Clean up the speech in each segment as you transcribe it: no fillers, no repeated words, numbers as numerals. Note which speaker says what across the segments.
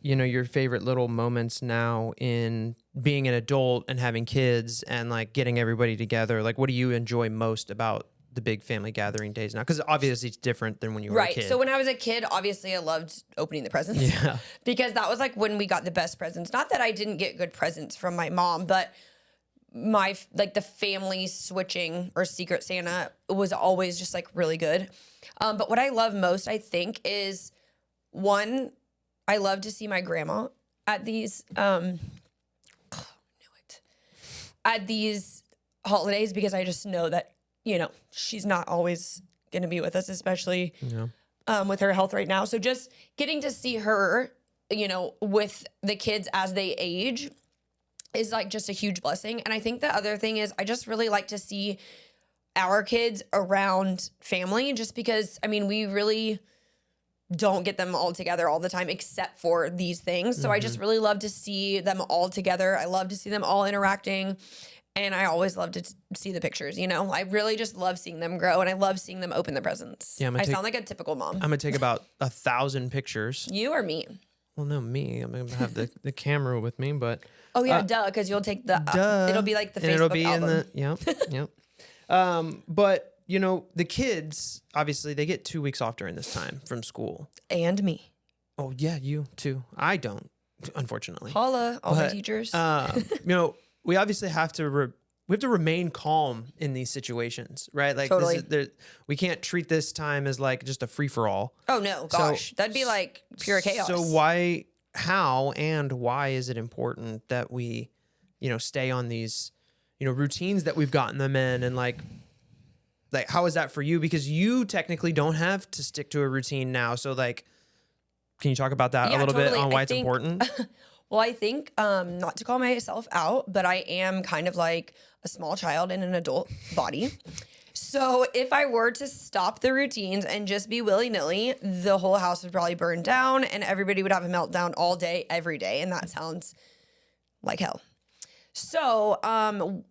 Speaker 1: your favorite little moments now in being an adult and having kids and like getting everybody together? Like, what do you enjoy most about the big family gathering days now? Because obviously it's different than when you were a kid.
Speaker 2: So when I was a kid, obviously I loved opening the presents.
Speaker 1: Yeah.
Speaker 2: Because that was like when we got the best presents. Not that I didn't get good presents from my mom, but the family switching or Secret Santa was always just like really good. But what I love most, I think, is one, I love to see my grandma at these, at these holidays, because I just know that, she's not always going to be with us, especially with her health right now. So just getting to see her, with the kids as they age is like just a huge blessing. And I think the other thing is I just really like to see our kids around family, just because, we really don't get them all together all the time except for these things. So I just really love to see them all together. I love to see them all interacting. And I always love to see the pictures, I really just love seeing them grow, and I love seeing them open the presents. Yeah, I sound like a typical mom.
Speaker 1: I'm going to take about 1,000 pictures.
Speaker 2: You or me?
Speaker 1: Well, no, me. I'm going to have the camera with me, but...
Speaker 2: Oh, yeah, because you'll take the... it'll be like the Facebook
Speaker 1: it'll be
Speaker 2: album.
Speaker 1: Yep. But, the kids, obviously, they get 2 weeks off during this time from school.
Speaker 2: And me.
Speaker 1: Oh, yeah, you too. I don't, unfortunately.
Speaker 2: Holla, all my teachers.
Speaker 1: We obviously have to remain calm in these situations, right? Like,
Speaker 2: totally.
Speaker 1: We can't treat this time as like just a free for all.
Speaker 2: Oh no, gosh, that'd be like pure chaos.
Speaker 1: So how and why is it important that we, stay on these, routines that we've gotten them in, and like how is that for you? Because you technically don't have to stick to a routine now. So like, can you talk about that a little bit on why it's important?
Speaker 2: Well, I think, not to call myself out, but I am kind of like a small child in an adult body. So if I were to stop the routines and just be willy-nilly, the whole house would probably burn down and everybody would have a meltdown all day, every day. And that sounds like hell. So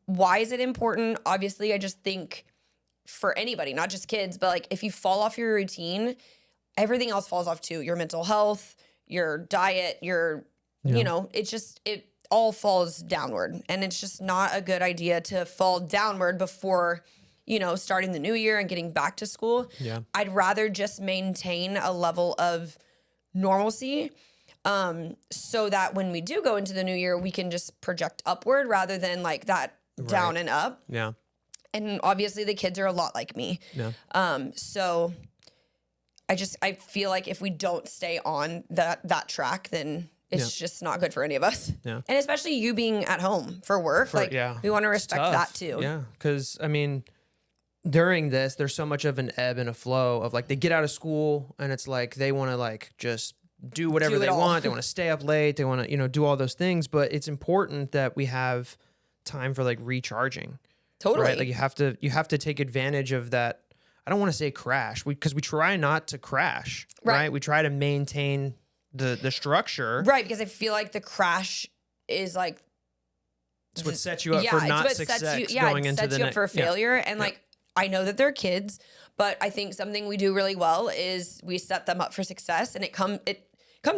Speaker 2: why is it important? Obviously, I just think for anybody, not just kids, but like if you fall off your routine, everything else falls off too. Your mental health, your diet, it all falls downward, and it's just not a good idea to fall downward before, starting the new year and getting back to school.
Speaker 1: Yeah.
Speaker 2: I'd rather just maintain a level of normalcy, so that when we do go into the new year, we can just project upward rather than like that down and up.
Speaker 1: Yeah.
Speaker 2: And obviously the kids are a lot like me.
Speaker 1: Yeah.
Speaker 2: So I feel like if we don't stay on that track, then it's just not good for any of us.
Speaker 1: Yeah.
Speaker 2: And especially you being at home for work. We want to respect that too.
Speaker 1: Yeah. Because, during this, there's so much of an ebb and a flow of like they get out of school and it's like they want to like just do whatever they want. They want to stay up late. They want to, do all those things. But it's important that we have time for like recharging.
Speaker 2: Totally.
Speaker 1: Right? Like you have to take advantage of that. I don't want to say crash because we try not to crash. Right. We try to maintain the structure.
Speaker 2: Right, because I feel like the crash is like
Speaker 1: it's what sets you up for not success going into the
Speaker 2: sets you up for failure. And like I know that they're kids, but I think something we do really well is we set them up for success, and it comes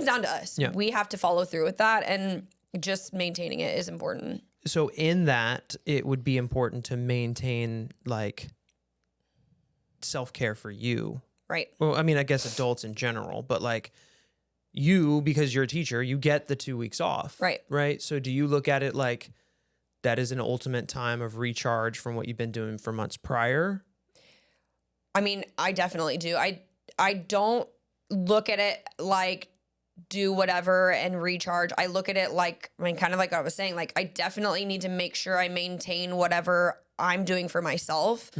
Speaker 2: down to us. Yeah. We have to follow through with that, and just maintaining it is important.
Speaker 1: So in that, it would be important to maintain like self-care for you.
Speaker 2: Right.
Speaker 1: Well, I guess adults in general, but like you, because you're a teacher, you get the 2 weeks off.
Speaker 2: Right.
Speaker 1: Right. So do you look at it like that is an ultimate time of recharge from what you've been doing for months prior?
Speaker 2: I definitely do. I don't look at it like do whatever and recharge. I look at it like, kind of like I was saying, like I definitely need to make sure I maintain whatever I'm doing for myself,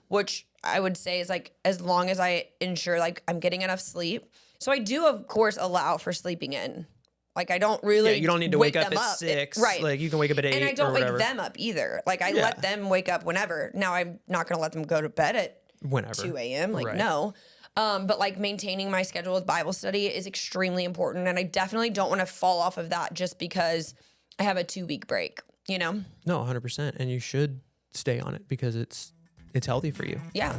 Speaker 2: which I would say is like, as long as I ensure like I'm getting enough sleep. So I do, of course, allow for sleeping in. Like I don't really
Speaker 1: you don't need to wake up at 6.
Speaker 2: Right.
Speaker 1: Like you can wake up at 8
Speaker 2: and I don't
Speaker 1: or
Speaker 2: wake
Speaker 1: whatever.
Speaker 2: them up either. Like I let them wake up whenever. Now I'm not going to let them go to bed at
Speaker 1: whenever
Speaker 2: 2 a.m. Like,
Speaker 1: right.
Speaker 2: No. But like maintaining my schedule with Bible study is extremely important. And I definitely don't want to fall off of that just because I have a 2-week break, No,
Speaker 1: 100%. And you should stay on it because it's healthy for you.
Speaker 2: Yeah.